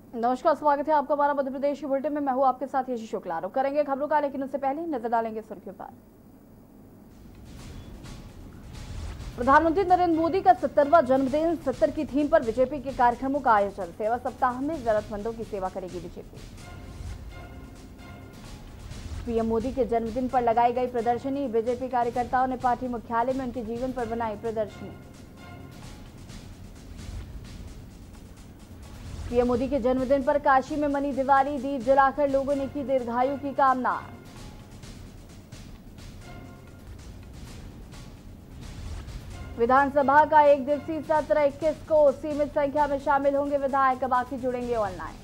नमस्कार, स्वागत है आपका हमारा मध्य प्रदेश बुलेटिन में। मैं हूं आपके साथ यशी शुक्ला। करेंगे खबरों का, लेकिन उससे पहले नजर डालेंगे सुर्खियों पर। प्रधानमंत्री नरेंद्र मोदी का 70वां जन्मदिन, 70 की थीम पर बीजेपी के कार्यक्रमों का आयोजन। सेवा सप्ताह में जरूरतमंदों की सेवा करेगी बीजेपी। पीएम मोदी के जन्मदिन पर लगाई गई प्रदर्शनी। बीजेपी कार्यकर्ताओं ने पार्टी मुख्यालय में उनके जीवन पर बनाई प्रदर्शनी। पीएम मोदी के जन्मदिन पर काशी में मनी दिवाली, दीप जलाकर लोगों ने की दीर्घायु की कामना। विधानसभा का एक दिवसीय सत्र 21 को, सीमित संख्या में शामिल होंगे विधायक, बाकी जुड़ेंगे ऑनलाइन।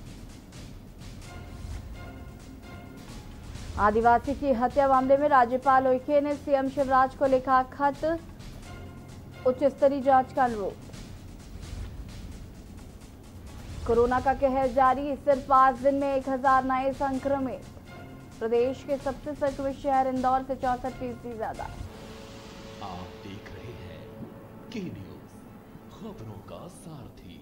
आदिवासी की हत्या मामले में राज्यपाल उइके ने सीएम शिवराज को लिखा खत, उच्च स्तरीय जांच का अनुरोध। कोरोना का कहर जारी, सिर्फ 5 दिन में 1000 नए संक्रमित। प्रदेश के सबसे संक्रमित शहर इंदौर से 64% ज्यादा। आप देख रहे हैं के न्यूज, खबरों का सारथी।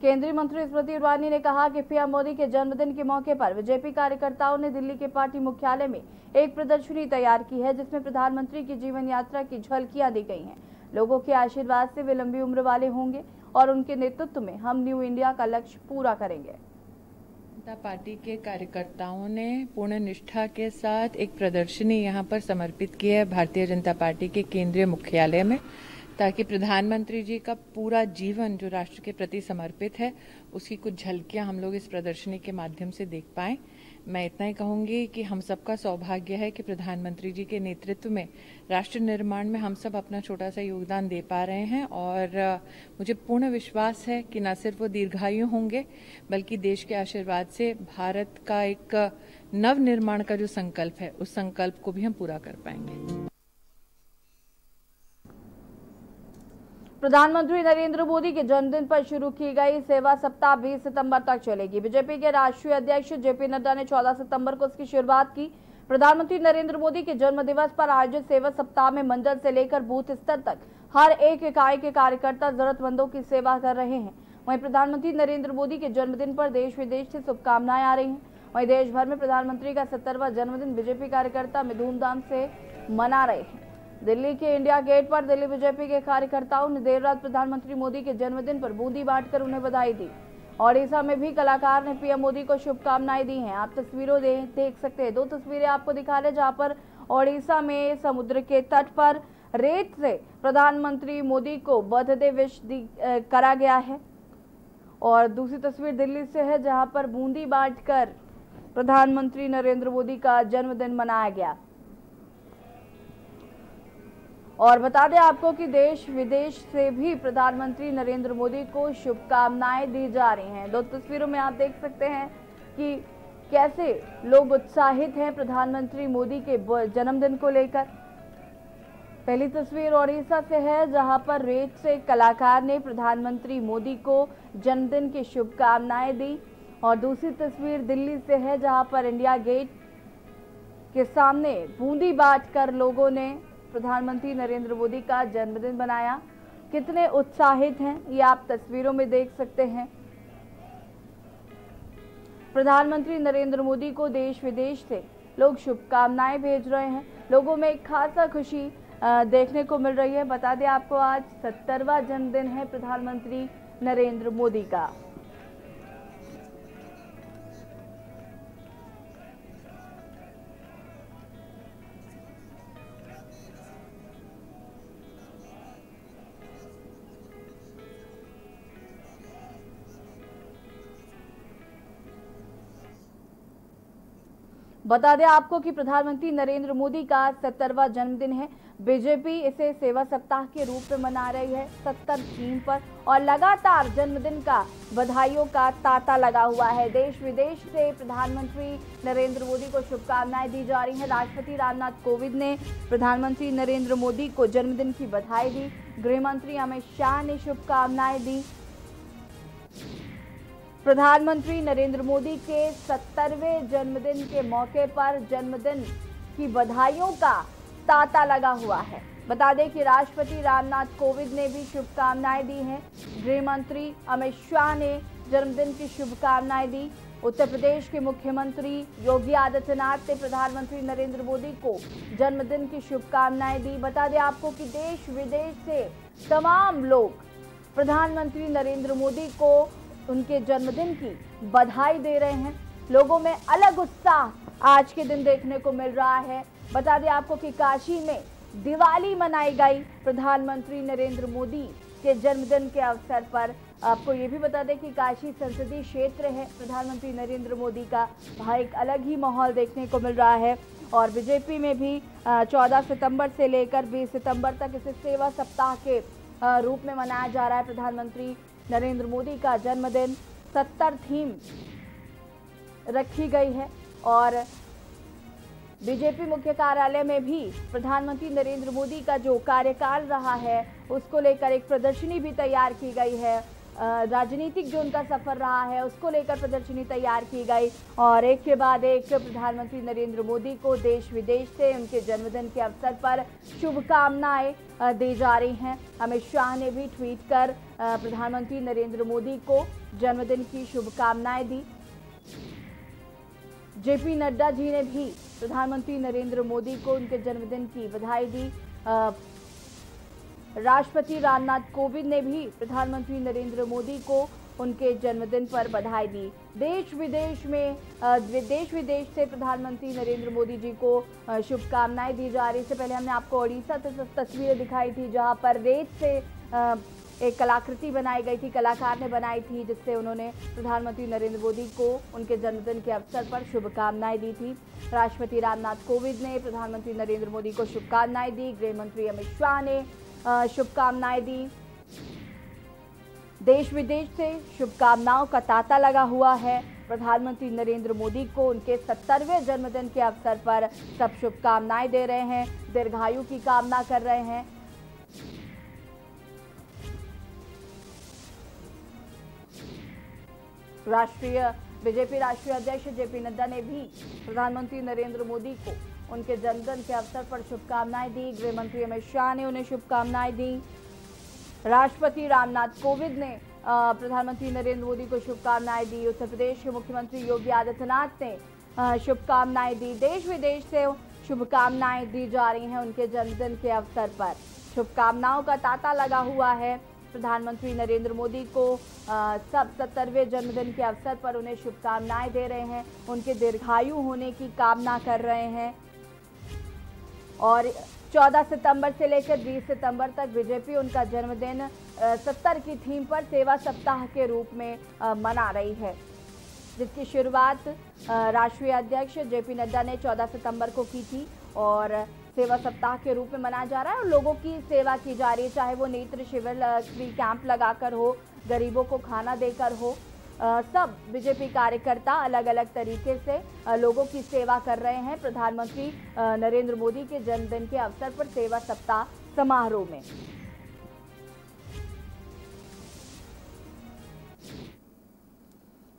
केंद्रीय मंत्री स्मृति ईरानी ने कहा कि पीएम मोदी के जन्मदिन के मौके पर बीजेपी कार्यकर्ताओं ने दिल्ली के पार्टी मुख्यालय में एक प्रदर्शनी तैयार की है, जिसमें प्रधानमंत्री की जीवन यात्रा की झलकियां दी गई हैं। लोगों के आशीर्वाद से वे लंबी उम्र वाले होंगे और उनके नेतृत्व में हम न्यू इंडिया का लक्ष्य पूरा करेंगे। जनता पार्टी के कार्यकर्ताओं ने पूर्ण निष्ठा के साथ एक प्रदर्शनी यहां पर समर्पित की है भारतीय जनता पार्टी के केंद्रीय मुख्यालय में, ताकि प्रधानमंत्री जी का पूरा जीवन जो राष्ट्र के प्रति समर्पित है उसकी कुछ झलकियां हम लोग इस प्रदर्शनी के माध्यम से देख पाएं। मैं इतना ही कहूंगी कि हम सबका सौभाग्य है कि प्रधानमंत्री जी के नेतृत्व में राष्ट्र निर्माण में हम सब अपना छोटा सा योगदान दे पा रहे हैं, और मुझे पूर्ण विश्वास है कि न सिर्फ वो दीर्घायु होंगे बल्कि देश के आशीर्वाद से भारत का एक नव निर्माण का जो संकल्प है उस संकल्प को भी हम पूरा कर पाएंगे। प्रधानमंत्री नरेंद्र मोदी के जन्मदिन पर शुरू की गई सेवा सप्ताह 20 सितंबर तक चलेगी। बीजेपी के राष्ट्रीय अध्यक्ष जेपी नड्डा ने 14 सितंबर को इसकी शुरुआत की। प्रधानमंत्री नरेंद्र मोदी के जन्म दिवस पर आयोजित सेवा सप्ताह में मंडल से लेकर बूथ स्तर तक हर एक इकाई के कार्यकर्ता जरूरतमंदों की सेवा कर रहे हैं। वहीं प्रधानमंत्री नरेंद्र मोदी के जन्मदिन पर देश विदेश से शुभकामनाएं आ रही हैं। वहीं देश भर में प्रधानमंत्री का 70वां जन्मदिन बीजेपी कार्यकर्ता में धूमधाम से मना रहे हैं। दिल्ली के इंडिया गेट पर दिल्ली बीजेपी के कार्यकर्ताओं ने देर रात प्रधानमंत्री मोदी के जन्मदिन पर बूंदी बांटकर उन्हें बधाई दी। ओडिशा में भी कलाकार ने पीएम मोदी को शुभकामनाएं दी हैं। आप तस्वीरों देख सकते हैं। 2 तस्वीरें आपको दिखा रहे, जहां पर ओडिशा में समुद्र के तट पर रेत से प्रधानमंत्री मोदी को बर्थडे विश करा गया है, और दूसरी तस्वीर दिल्ली से है, जहां पर बूंदी बांटकर प्रधानमंत्री नरेंद्र मोदी का जन्मदिन मनाया गया। और बता दें आपको कि देश विदेश से भी प्रधानमंत्री नरेंद्र मोदी को शुभकामनाएं दी जा रही हैं। 2 तस्वीरों में आप देख सकते हैं कि कैसे लोग उत्साहित हैं प्रधानमंत्री मोदी के जन्मदिन को लेकर। पहली तस्वीर ओडिशा से है, जहां पर रेत से कलाकार ने प्रधानमंत्री मोदी को जन्मदिन की शुभकामनाएं दी, और दूसरी तस्वीर दिल्ली से है, जहां पर इंडिया गेट के सामने बूंदी बांटकर लोगों ने प्रधानमंत्री नरेंद्र मोदी का जन्मदिन मनाया। कितने उत्साहित हैं ये आप तस्वीरों में देख सकते हैं। प्रधानमंत्री नरेंद्र मोदी को देश विदेश से लोग शुभकामनाएं भेज रहे हैं। लोगों में एक खासा खुशी देखने को मिल रही है। बता दें आपको, आज 70वां जन्मदिन है प्रधानमंत्री नरेंद्र मोदी का। बता दें आपको कि प्रधानमंत्री नरेंद्र मोदी का 70वां जन्मदिन है। बीजेपी इसे सेवा सप्ताह के रूप में मना रही है 70 थीम पर, और लगातार जन्मदिन का बधाइयों का तांता लगा हुआ है। देश विदेश से प्रधानमंत्री नरेंद्र मोदी को शुभकामनाएं दी जा रही हैं। राष्ट्रपति रामनाथ कोविंद ने प्रधानमंत्री नरेंद्र मोदी को जन्मदिन की बधाई दी। गृह मंत्री अमित शाह ने शुभकामनाएं दी। प्रधानमंत्री नरेंद्र मोदी के 70वें जन्मदिन के मौके पर जन्मदिन की बधाइयों का तांता लगा हुआ है। बता दें कि राष्ट्रपति रामनाथ कोविंद ने भी शुभकामनाएं दी हैं। गृह मंत्री अमित शाह ने जन्मदिन की शुभकामनाएं दी। उत्तर प्रदेश के मुख्यमंत्री योगी आदित्यनाथ ने प्रधानमंत्री नरेंद्र मोदी को जन्मदिन की शुभकामनाएं दी। बता दें आपको कि देश विदेश से तमाम लोग प्रधानमंत्री नरेंद्र मोदी को उनके जन्मदिन की बधाई दे रहे हैं। लोगों में अलग उत्साह आज के दिन देखने को मिल रहा है। बता दें आपको कि काशी में दिवाली मनाई गई प्रधानमंत्री नरेंद्र मोदी के जन्मदिन के अवसर पर। आपको ये भी बता दें कि काशी संसदीय क्षेत्र है प्रधानमंत्री नरेंद्र मोदी का, वहाँ एक अलग ही माहौल देखने को मिल रहा है। और बीजेपी में भी 14 सितंबर से लेकर 20 सितंबर तक इसे सेवा सप्ताह के रूप में मनाया जा रहा है। प्रधानमंत्री नरेंद्र मोदी का जन्मदिन 70 थीम रखी गई है और बीजेपी मुख्य कार्यालय में भी प्रधानमंत्री नरेंद्र मोदी का जो कार्यकाल रहा है उसको लेकर एक प्रदर्शनी भी तैयार की गई है। राजनीतिक जो उनका सफर रहा है उसको लेकर प्रदर्शनी तैयार की गई और एक के बाद एक प्रधानमंत्री नरेंद्र मोदी को देश विदेश से उनके जन्मदिन के अवसर पर शुभकामनाएं दी जा रही हैं। अमित शाह ने भी ट्वीट कर प्रधानमंत्री नरेंद्र मोदी को जन्मदिन की शुभकामनाएं दी। जेपी नड्डा जी ने भी प्रधानमंत्री नरेंद्र मोदी को उनके जन्मदिन की बधाई दी। राष्ट्रपति रामनाथ कोविंद ने भी प्रधानमंत्री नरेंद्र मोदी को उनके जन्मदिन पर बधाई दी। देश विदेश से प्रधानमंत्री नरेंद्र मोदी जी को शुभकामनाएं दी जा रही। इससे पहले हमने आपको ओडिशा से तस्वीरें दिखाई थी जहां पर रेत से एक कलाकृति बनाई गई थी, कलाकार ने बनाई थी, जिससे उन्होंने प्रधानमंत्री नरेंद्र मोदी को उनके जन्मदिन के अवसर पर शुभकामनाएं दी थी। राष्ट्रपति रामनाथ कोविंद ने प्रधानमंत्री नरेंद्र मोदी को शुभकामनाएं दी। गृह मंत्री अमित शाह ने शुभकामनाएं दी। देश विदेश से शुभकामनाओं का तांता लगा हुआ है। प्रधानमंत्री नरेंद्र मोदी को उनके 70वें जन्मदिन के अवसर पर सब शुभकामनाएं दे रहे हैं, दीर्घायु की कामना कर रहे हैं। बीजेपी राष्ट्रीय अध्यक्ष जेपी नड्डा ने भी प्रधानमंत्री नरेंद्र मोदी को उनके जन्मदिन के अवसर पर शुभकामनाएं दी। गृह मंत्री अमित शाह ने उन्हें शुभकामनाएं दी। राष्ट्रपति रामनाथ कोविंद ने प्रधानमंत्री नरेंद्र मोदी को शुभकामनाएं दी। उत्तर प्रदेश के मुख्यमंत्री योगी आदित्यनाथ ने शुभकामनाएं दी। देश विदेश से शुभकामनाएं दी जा रही हैं उनके जन्मदिन के अवसर पर। शुभकामनाओं का तांता लगा हुआ है। प्रधानमंत्री नरेंद्र मोदी को सब 70वें जन्मदिन के अवसर पर उन्हें शुभकामनाएं दे रहे हैं, उनके दीर्घायु होने की कामना कर रहे हैं। और 14 सितंबर से लेकर 20 सितंबर तक बीजेपी उनका जन्मदिन 70 की थीम पर सेवा सप्ताह के रूप में मना रही है, जिसकी शुरुआत राष्ट्रीय अध्यक्ष जेपी नड्डा ने 14 सितंबर को की थी और सेवा सप्ताह के रूप में मनाया जा रहा है और लोगों की सेवा की जा रही है, चाहे वो नेत्र शिविर फ्री कैंप लगाकर हो, गरीबों को खाना देकर हो। सब बीजेपी कार्यकर्ता अलग अलग तरीके से लोगों की सेवा कर रहे हैं प्रधानमंत्री नरेंद्र मोदी के जन्मदिन के अवसर पर सेवा सप्ताह समारोह में।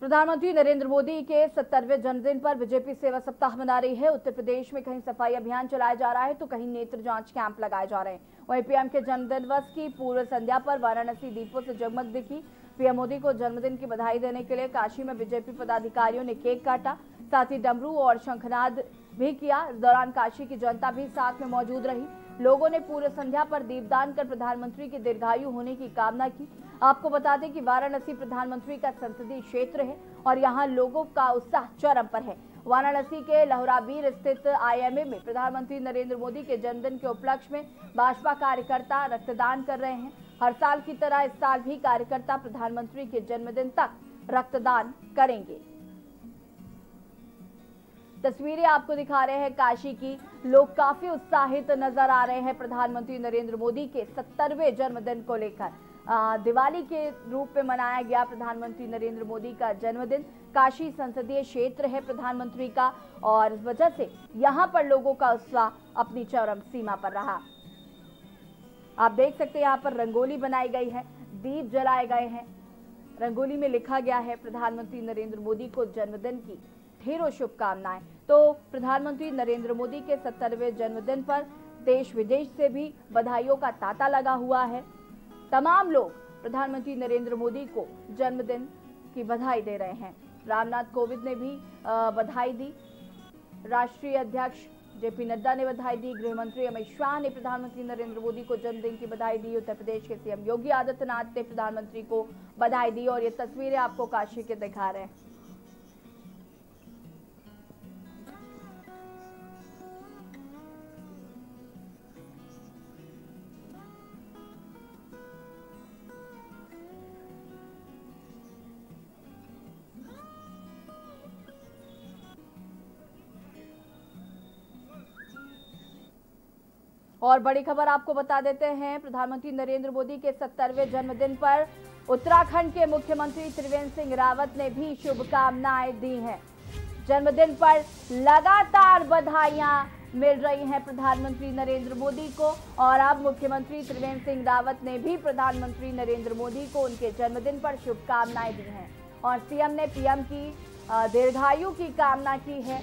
प्रधानमंत्री नरेंद्र मोदी के 70वें जन्मदिन पर बीजेपी सेवा सप्ताह मना रही है। उत्तर प्रदेश में कहीं सफाई अभियान चलाया जा रहा है तो कहीं नेत्र जांच कैंप लगाए जा रहे हैं। वहीं पीएम के जन्मदिन दिवस की पूर्व संध्या पर वाराणसी दीपों से जगमग दिखी। पीएम मोदी को जन्मदिन की बधाई देने के लिए काशी में बीजेपी पदाधिकारियों ने केक काटा, साथ ही डमरू और शंखनाद भी किया। इस दौरान काशी की जनता भी साथ में मौजूद रही। लोगों ने पूर्व संध्या पर दीपदान कर प्रधानमंत्री के दीर्घायु होने की कामना की। आपको बता दें कि वाराणसी प्रधानमंत्री का संसदीय क्षेत्र है और यहां लोगों का उत्साह चरम पर है। वाराणसी के लहराबीर स्थित आईएमए में प्रधानमंत्री नरेंद्र मोदी के जन्मदिन के उपलक्ष्य में भाजपा कार्यकर्ता रक्तदान कर रहे हैं। हर साल की तरह इस साल भी कार्यकर्ता प्रधानमंत्री के जन्मदिन तक रक्तदान करेंगे। तस्वीरें आपको दिखा रहे हैं काशी की। लोग काफी उत्साहित नजर आ रहे हैं प्रधानमंत्री नरेंद्र मोदी के 70वें जन्मदिन को लेकर। दिवाली के रूप में मनाया गया प्रधानमंत्री नरेंद्र मोदी का जन्मदिन। काशी संसदीय क्षेत्र है प्रधानमंत्री का और इस वजह से यहां पर लोगों का उत्साह अपनी चरम सीमा पर रहा। आप देख सकते हैं यहाँ पर रंगोली बनाई गई है, दीप जलाए गए हैं। रंगोली में लिखा गया है प्रधानमंत्री नरेंद्र मोदी को जन्मदिन की ढेरों शुभकामनाएं। तो प्रधानमंत्री नरेंद्र मोदी के 70वें जन्मदिन पर देश विदेश से भी बधाइयों का तांता लगा हुआ है। तमाम लोग प्रधानमंत्री नरेंद्र मोदी को जन्मदिन की बधाई दे रहे हैं। रामनाथ कोविंद ने भी बधाई दी। राष्ट्रीय अध्यक्ष जेपी नड्डा ने बधाई दी। गृह मंत्री अमित शाह ने प्रधानमंत्री नरेंद्र मोदी को जन्मदिन की बधाई दी। उत्तर प्रदेश के सीएम योगी आदित्यनाथ ने प्रधानमंत्री को बधाई दी। और ये तस्वीरें आपको काशी के दिखा रहे हैं। और बड़ी खबर आपको बता देते हैं, प्रधानमंत्री नरेंद्र मोदी के 70वें जन्मदिन पर उत्तराखंड के मुख्यमंत्री त्रिवेंद्र सिंह रावत ने भी शुभकामनाएं दी हैं। जन्मदिन पर लगातार बधाइयां मिल रही हैं प्रधानमंत्री नरेंद्र मोदी को। और अब मुख्यमंत्री त्रिवेंद्र सिंह रावत ने भी प्रधानमंत्री नरेंद्र मोदी को उनके जन्मदिन पर शुभकामनाएं दी हैं। और सीएम ने पीएम की दीर्घायु की कामना की है।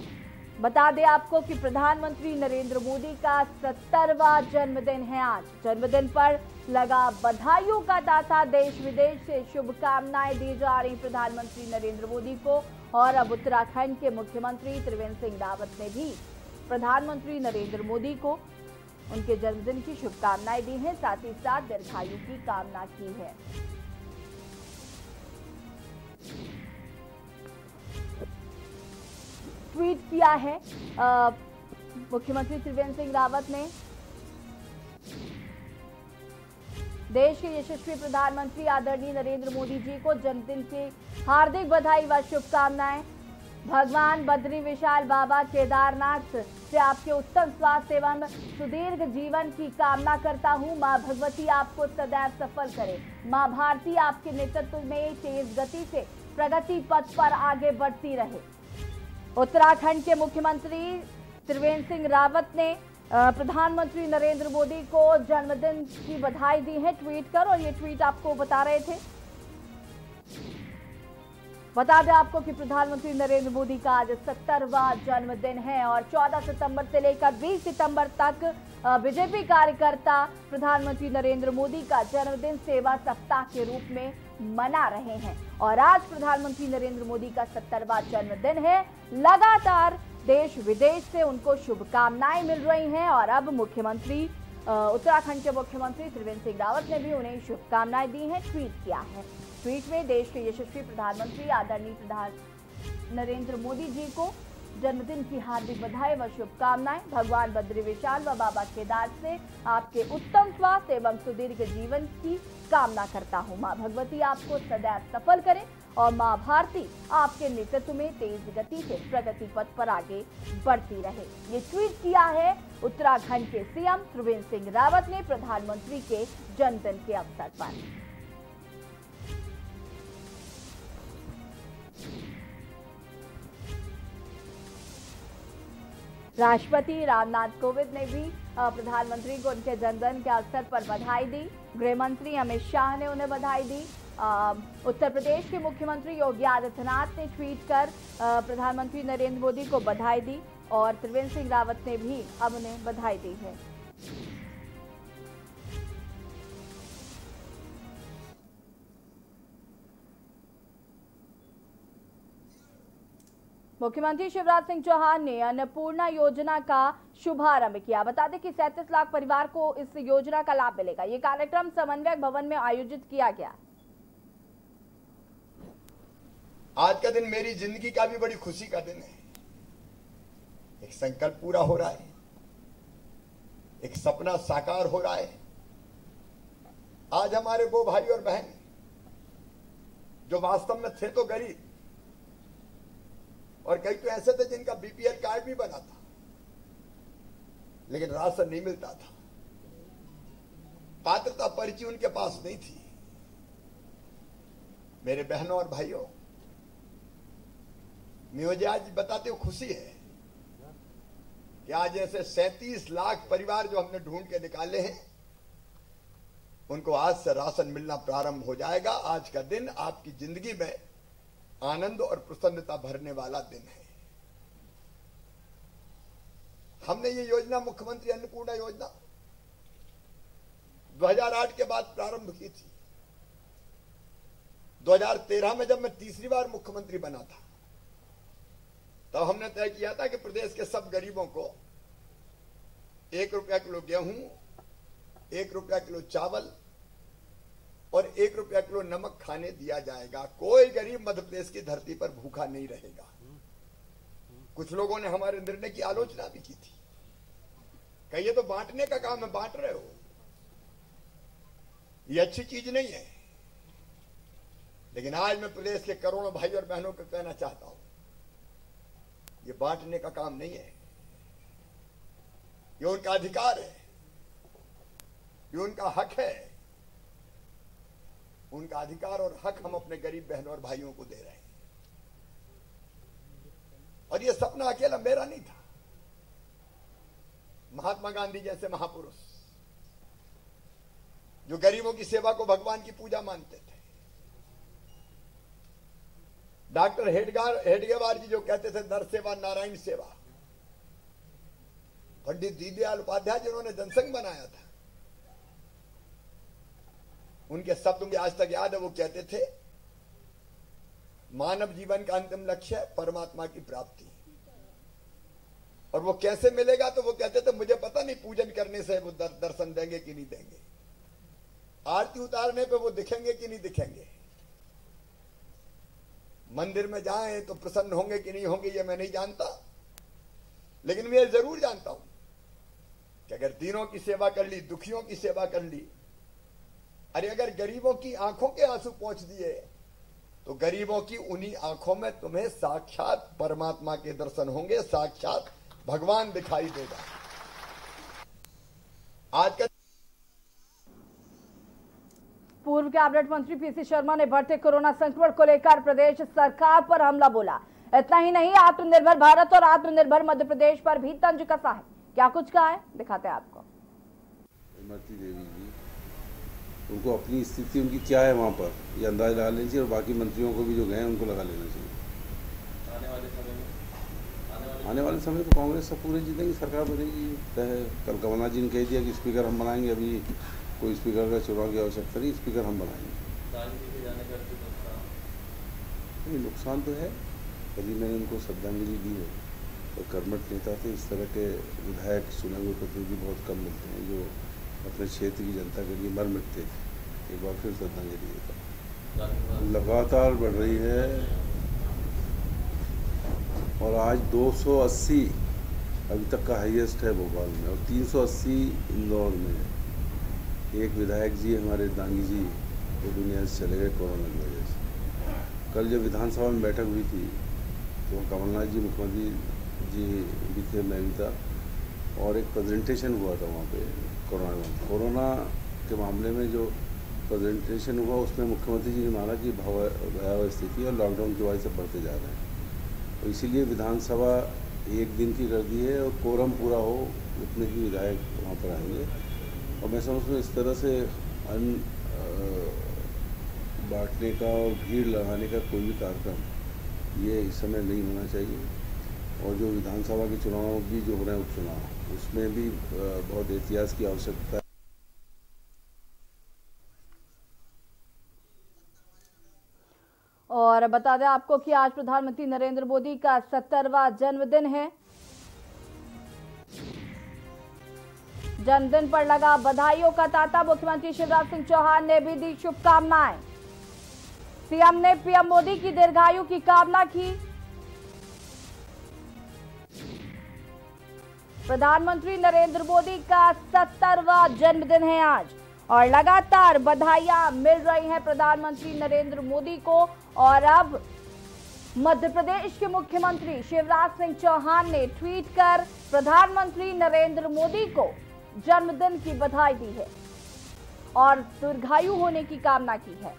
बता दें आपको कि प्रधानमंत्री नरेंद्र मोदी का 70वां जन्मदिन है आज। जन्मदिन पर लगा बधाइयों का तांता, देश विदेश से शुभकामनाएं दी जा रही प्रधानमंत्री नरेंद्र मोदी को। और अब उत्तराखंड के मुख्यमंत्री त्रिवेंद्र सिंह रावत ने भी प्रधानमंत्री नरेंद्र मोदी को उनके जन्मदिन की शुभकामनाएं दी हैं, साथ ही साथ दीर्घायु की कामना की है। ट्वीट किया है मुख्यमंत्री त्रिवेंद्र सिंह रावत ने। देश के यशस्वी प्रधानमंत्री आदरणीय नरेंद्र मोदी जी को जन्मदिन की हार्दिक बधाई व शुभकामनाएं। भगवान बद्री विशाल बाबा केदारनाथ से आपके उत्तम स्वास्थ्य एवं सुदीर्घ जीवन की कामना करता हूं। मां भगवती आपको सदैव सफल करे। मां भारती आपके नेतृत्व में तेज गति से प्रगति पथ पर आगे बढ़ती रहे। उत्तराखंड के मुख्यमंत्री त्रिवेंद्र सिंह रावत ने प्रधानमंत्री नरेंद्र मोदी को जन्मदिन की बधाई दी है ट्वीट कर। और ये ट्वीट आपको बता रहे थे। बता दें आपको कि प्रधानमंत्री नरेंद्र मोदी का आज 70वां जन्मदिन है। और 14 सितंबर से लेकर 20 सितंबर तक बीजेपी कार्यकर्ता प्रधानमंत्री नरेंद्र मोदी का जन्मदिन सेवा सप्ताह के रूप में मना रहे हैं। और आज प्रधानमंत्री नरेंद्र मोदी का 70वां जन्मदिन है। लगातार देश विदेश से उनको शुभकामनाएं मिल रही हैं। और अब मुख्यमंत्री उत्तराखंड के मुख्यमंत्री त्रिवेंद्र सिंह रावत ने भी उन्हें शुभकामनाएं दी हैं, ट्वीट किया है। ट्वीट में देश के यशस्वी प्रधानमंत्री आदरणीय प्रधानमंत्री नरेंद्र मोदी जी को जन्मदिन की हार्दिक बधाई व शुभकामनाएं। भगवान बद्री विशाल व बाबा केदार से आपके उत्तम स्वास्थ्य एवं सुदीर्घ जीवन की कामना करता हूं। मां भगवती आपको सदैव सफल करें और मां भारती आपके नेतृत्व में तेज गति से प्रगति पथ पर आगे बढ़ती रहे। ये ट्वीट किया है उत्तराखंड के सीएम त्रिवेंद्र सिंह रावत ने प्रधानमंत्री के जन्मदिन के अवसर पर। राष्ट्रपति रामनाथ कोविंद ने भी प्रधानमंत्री को उनके जन्मदिन के अवसर पर बधाई दी। गृह मंत्री अमित शाह ने उन्हें बधाई दी। उत्तर प्रदेश के मुख्यमंत्री योगी आदित्यनाथ ने ट्वीट कर प्रधानमंत्री नरेंद्र मोदी को बधाई दी। और त्रिवेंद्र सिंह रावत ने भी अब उन्हें बधाई दी है। मुख्यमंत्री शिवराज सिंह चौहान ने अन्नपूर्णा योजना का शुभारंभ किया। बता दें कि 37 लाख परिवार को इस योजना का लाभ मिलेगा। ये कार्यक्रम समन्वयक भवन में आयोजित किया गया। आज का दिन मेरी जिंदगी का भी बड़ी खुशी का दिन है। एक संकल्प पूरा हो रहा है, एक सपना साकार हो रहा है। आज हमारे वो भाई और बहन जो वास्तव में थे तो गरीब, और कई तो ऐसे थे जिनका बीपीएल कार्ड भी बना था लेकिन राशन नहीं मिलता था, पात्रता पर्ची उनके पास नहीं थी। मेरे बहनों और भाइयों, मुझे आज बताते हुए खुशी है कि आज ऐसे 37 लाख परिवार जो हमने ढूंढ के निकाले हैं, उनको आज से राशन मिलना प्रारंभ हो जाएगा। आज का दिन आपकी जिंदगी में आनंद और प्रसन्नता भरने वाला दिन है। हमने ये योजना मुख्यमंत्री अन्नपूर्णा योजना 2008 के बाद प्रारंभ की थी। 2013 में जब मैं तीसरी बार मुख्यमंत्री बना था, तब हमने तय किया था कि प्रदेश के सब गरीबों को 1 रुपया किलो गेहूं, 1 रुपया किलो चावल और 1 रुपया किलो नमक खाने दिया जाएगा। कोई गरीब मध्य प्रदेश की धरती पर भूखा नहीं रहेगा। कुछ लोगों ने हमारे निर्णय की आलोचना भी की थी, कहीं ये तो बांटने का काम है, बांट रहे हो, ये अच्छी चीज नहीं है। लेकिन आज मैं प्रदेश के करोड़ों भाई और बहनों को कहना चाहता हूं, ये बांटने का काम नहीं है, ये उनका अधिकार है, ये उनका हक है। उनका अधिकार और हक हम अपने गरीब बहनों और भाइयों को दे रहे हैं। और ये सपना अकेला मेरा नहीं था। महात्मा गांधी जैसे महापुरुष जो गरीबों की सेवा को भगवान की पूजा मानते थे, डॉक्टर हेडगेवार जी जो कहते थे नर सेवा नारायण सेवा, पंडित दीनदयाल उपाध्याय जिन्होंने जनसंघ बनाया था, उनके शब्द मुझे आज तक याद है। वो कहते थे मानव जीवन का अंतिम लक्ष्य है परमात्मा की प्राप्ति, और वो कैसे मिलेगा? तो वो कहते थे मुझे पता नहीं पूजन करने से वो दर्शन देंगे कि नहीं देंगे, आरती उतारने पे वो दिखेंगे कि नहीं दिखेंगे, मंदिर में जाएं तो प्रसन्न होंगे कि नहीं होंगे, ये मैं नहीं जानता। लेकिन मैं जरूर जानता हूं कि अगर दीनों की सेवा कर ली, दुखियों की सेवा कर ली, अरे अगर गरीबों की आंखों के आंसू पहुंच दिए, तो गरीबों की उन्हीं आंखों में तुम्हें साक्षात परमात्मा के दर्शन होंगे, साक्षात भगवान दिखाई देगा। आज का पूर्व कैबिनेट मंत्री पीसी शर्मा ने बढ़ते कोरोना संक्रमण को लेकर प्रदेश सरकार पर हमला बोला। इतना ही नहीं, आत्मनिर्भर भारत और आत्मनिर्भर मध्य प्रदेश पर भी तंज कसा है। क्या कुछ कहा है, दिखाते हैं आपको। इमरती देवी जी, उनको अपनी स्थिति उनकी क्या है वहाँ पर, ये अंदाज लगा लेना चाहिए, और बाकी मंत्रियों को भी जो गए उनको लगा लेना चाहिए। आने वाले समय तो कांग्रेस सब पूरे जीतेंगे, सरकार बनेगी। कल कमलनाथ जी ने कह दिया कि स्पीकर हम बनाएंगे, अभी कोई स्पीकर का चुनाव की आवश्यकता नहीं, स्पीकर हम बनाएंगे। नहीं, नुकसान तो है, कभी मैंने उनको श्रद्धांजलि दी है, तो कर्मठ नेता थे। इस तरह के विधायक चुने हुए प्रतिनिधि बहुत कम मिलते हैं जो अपने क्षेत्र की जनता के लिए मर मिटते थे। एक बार फिर श्रद्धांजलि देता। लगातार बढ़ रही है और आज 280 अभी तक का हाईएस्ट है भोपाल में, और 380 इंदौर में। एक विधायक जी हमारे दांगी जी वो दुनिया से चले गए कोरोना की वजह से। कल जब विधानसभा में बैठक हुई थी तो कमलनाथ जी मुख्यमंत्री जी भी थे, मैं भी था, और एक प्रेजेंटेशन हुआ था वहाँ पे कोरोना के मामले में। जो प्रेजेंटेशन हुआ उसमें मुख्यमंत्री जी ने माना कि भयावह स्थिति और लॉकडाउन की वजह से बढ़ते जा रहे हैं, तो इसीलिए विधानसभा 1 दिन की कर दी है, और कोरम पूरा हो उतने ही विधायक वहाँ पर आएंगे। और मैं समझता हूँ इस तरह से अन्न बांटने का और भीड़ लगाने का कोई भी कार्यक्रम ये इस समय नहीं होना चाहिए। और जो विधानसभा के चुनाव भी जो हो रहे हैं उपचुनाव, उसमें भी बहुत एहतियात की आवश्यकता है। और बता दें आपको कि आज प्रधानमंत्री नरेंद्र मोदी का 70वां जन्मदिन है। जन्मदिन पर लगा बधाइयों का तांता। मुख्यमंत्री शिवराज सिंह चौहान ने भी दी शुभकामनाएं। सीएम ने पीएम मोदी की दीर्घायु की कामना की। प्रधानमंत्री नरेंद्र मोदी का 70वां जन्मदिन है आज, और लगातार बधाइयां मिल रही हैं प्रधानमंत्री नरेंद्र मोदी को। और अब मध्य प्रदेश के मुख्यमंत्री शिवराज सिंह चौहान ने ट्वीट कर प्रधानमंत्री नरेंद्र मोदी को जन्मदिन की बधाई दी है और दीर्घायु होने की कामना की है।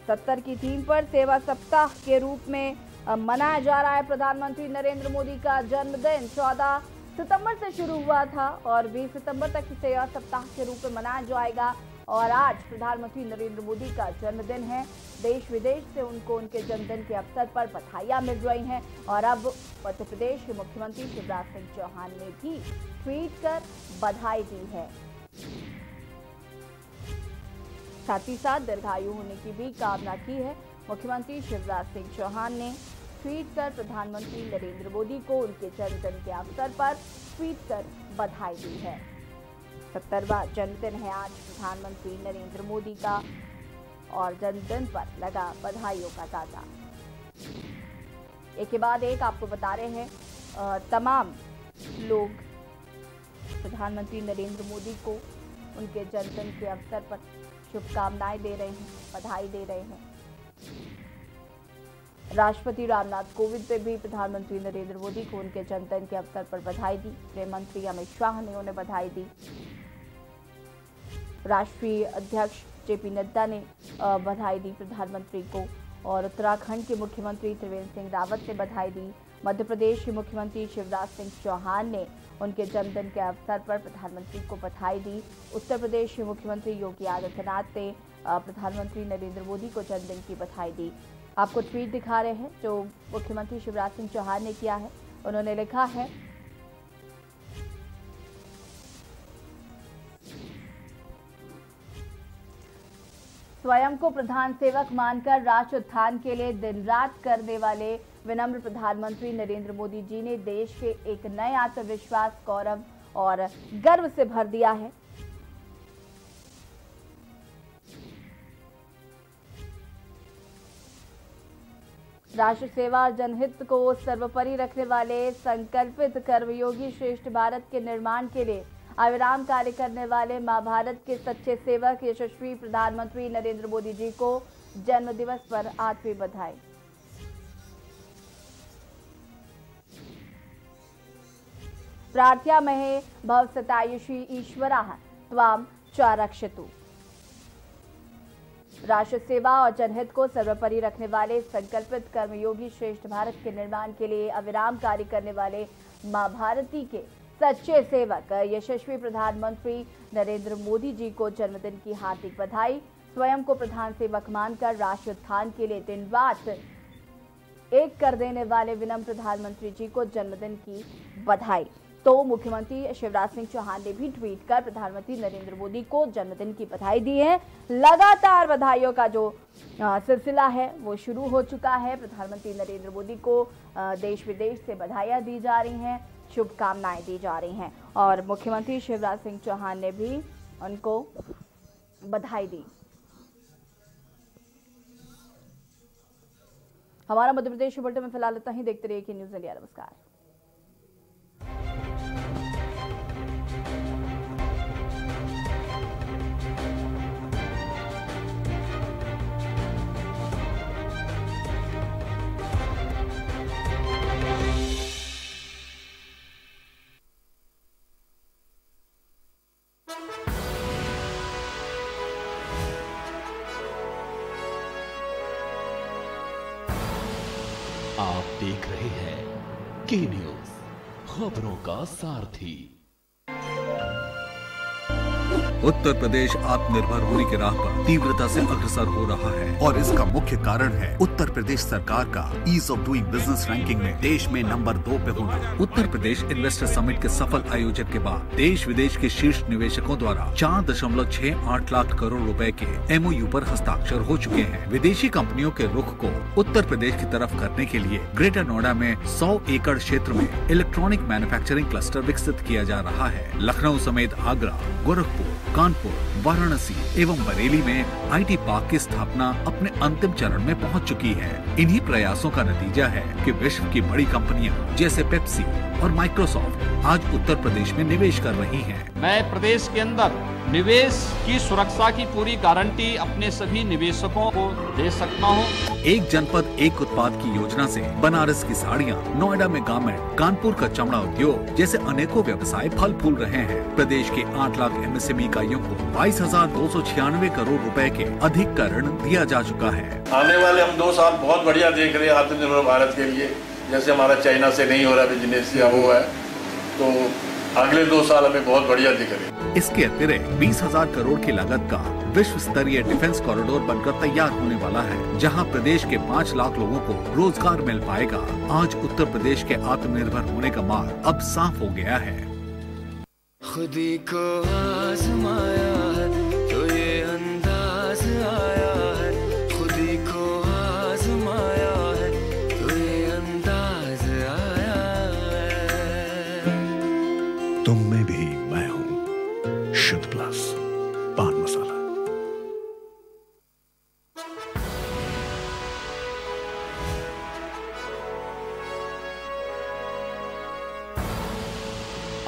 70 की थीम पर सेवा सप्ताह के रूप में मनाया जा रहा है प्रधानमंत्री नरेंद्र मोदी का जन्मदिन। 14 सितंबर से शुरू हुआ था और 20 सितंबर तक सेवा सप्ताह के रूप में मनाया जाएगा। और आज प्रधानमंत्री नरेंद्र मोदी का जन्मदिन है। देश विदेश से उनको उनके जन्मदिन के अवसर पर बधाइयां मिल रही हैं और अब मध्य प्रदेश के मुख्यमंत्री शिवराज सिंह चौहान ने भी ट्वीट कर बधाई दी है। साथ ही साथ दीर्घायु होने की भी कामना की है। मुख्यमंत्री शिवराज सिंह चौहान ने ट्वीट कर प्रधानमंत्री नरेंद्र मोदी को उनके जन्मदिन के अवसर पर ट्वीट कर बधाई दी है। 70वां जन्मदिन है आज प्रधानमंत्री नरेंद्र मोदी का और जन्मदिन पर लगा बधाइयों का तांता। एक के बाद एक आपको बता रहे हैं तमाम लोग प्रधानमंत्री नरेंद्र मोदी को उनके जन्मदिन के अवसर पर शुभकामनाएं दे रहे हैं, बधाई दे रहे हैं। राष्ट्रपति रामनाथ कोविंद ने भी प्रधानमंत्री नरेंद्र मोदी को उनके जन्मदिन के अवसर पर बधाई दी। गृह मंत्री अमित शाह ने उन्हें बधाई दी। राष्ट्रीय अध्यक्ष जेपी नड्डा ने बधाई दी प्रधानमंत्री को और उत्तराखंड के मुख्यमंत्री त्रिवेंद्र सिंह रावत ने बधाई दी। मध्य प्रदेश के मुख्यमंत्री शिवराज सिंह चौहान ने उनके जन्मदिन के अवसर पर प्रधानमंत्री को बधाई दी। उत्तर प्रदेश के मुख्यमंत्री योगी आदित्यनाथ ने प्रधानमंत्री नरेंद्र मोदी को जन्मदिन की बधाई दी। आपको ट्वीट दिखा रहे हैं जो मुख्यमंत्री शिवराज सिंह चौहान ने किया है। उन्होंने लिखा है, स्वयं को प्रधान सेवक मानकर राष्ट्र उत्थान के लिए दिन रात करने वाले विनम्र प्रधानमंत्री नरेंद्र मोदी जी ने देश के एक नए आत्मविश्वास, गौरव और गर्व से भर दिया है। राष्ट्र सेवा और जनहित को सर्वोपरि रखने वाले संकल्पित कर्मयोगी श्रेष्ठ भारत के निर्माण के लिए अविराम कार्य करने वाले मां भारत के सच्चे सेवक यशस्वी प्रधानमंत्री नरेंद्र मोदी जी को जन्म दिवस पर आठवीं बधाई। प्रार्थयामहे भवसतायुषी ईश्वरः त्वां च रक्षतु। राष्ट्र सेवा और जनहित को सर्वोपरि रखने वाले संकल्पित कर्मयोगी श्रेष्ठ भारत के निर्माण के लिए अविराम कार्य करने वाले मां भारती के सच्चे सेवक यशस्वी प्रधानमंत्री नरेंद्र मोदी जी को जन्मदिन की हार्दिक बधाई। स्वयं को प्रधान सेवक मानकर राष्ट्र उत्थान के लिए दिन रात एक कर देने वाले विनम्र प्रधानमंत्री जी को जन्मदिन की बधाई। तो मुख्यमंत्री शिवराज सिंह चौहान ने भी ट्वीट कर प्रधानमंत्री नरेंद्र मोदी को जन्मदिन की बधाई दी है। लगातार बधाइयों का जो सिलसिला है वो शुरू हो चुका है। प्रधानमंत्री नरेंद्र मोदी को देश विदेश से बधाइयां दी जा रही हैं, शुभकामनाएं दी जा रही हैं और मुख्यमंत्री शिवराज सिंह चौहान ने भी उनको बधाई दी। हमारा मध्य प्रदेश बुलेटिन में फिलहाल इतना ही। देखते रहिए कि न्यूज़ इंडिया। नमस्कार। आप देख रहे हैं के न्यूज, खबरों का सारथी। उत्तर प्रदेश आत्मनिर्भर होने की राह पर तीव्रता से अग्रसर हो रहा है और इसका मुख्य कारण है उत्तर प्रदेश सरकार का ease of doing business ranking में देश में नंबर 2 पे होना। उत्तर प्रदेश इन्वेस्टर समिट के सफल आयोजन के बाद देश विदेश के शीर्ष निवेशकों द्वारा 4.68 लाख करोड़ रुपए के MOU पर हस्ताक्षर हो चुके हैं। विदेशी कंपनियों के रुख को उत्तर प्रदेश की तरफ करने के लिए ग्रेटर नोएडा में 100 एकड़ क्षेत्र में इलेक्ट्रॉनिक मैन्युफैक्चरिंग क्लस्टर विकसित किया जा रहा है। लखनऊ समेत आगरा, गोरखपुर, कानपुर, वाराणसी एवं बरेली में IT पार्क की स्थापना अपने अंतिम चरण में पहुंच चुकी है। इन्हीं प्रयासों का नतीजा है कि विश्व की बड़ी कंपनियां जैसे पेप्सी और माइक्रोसॉफ्ट आज उत्तर प्रदेश में निवेश कर रही हैं। मैं प्रदेश के अंदर निवेश की सुरक्षा की पूरी गारंटी अपने सभी निवेशकों को दे सकता हूं। एक जनपद एक उत्पाद की योजना से बनारस की साड़ियां, नोएडा में गारमेंट, कानपुर का चमड़ा उद्योग जैसे अनेकों व्यवसाय फल फूल रहे हैं। प्रदेश के 8 लाख MSME इकाइयों को 22,296 करोड़ रुपए के अधिक का ऋण दिया जा चुका है। आने वाले हम 2 साल बहुत बढ़िया देख रहे हैं आत्मनिर्भर भारत के लिए। जैसे हमारा चाइना से नहीं हो रहा बिजनेस या वो है, तो अगले 2 साल हमें बहुत बढ़िया दिख रहे हैं। इसके अतिरिक्त 20,000 करोड़ की लागत का विश्व स्तरीय डिफेंस कॉरिडोर बनकर तैयार होने वाला है, जहां प्रदेश के 5 लाख लोगों को रोजगार मिल पाएगा। आज उत्तर प्रदेश के आत्मनिर्भर होने का मार्ग अब साफ हो गया है। खुदी को आजमाया है तो ये अंदाज आया है, खुदी को आजमाया है तो ये अंदाज आया है। तुम में भी मैं हूं, शुद्ध प्लस पान मसाला।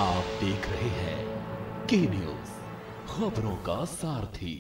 आप देख रहे हैं के न्यूज, खबरों का सारथी।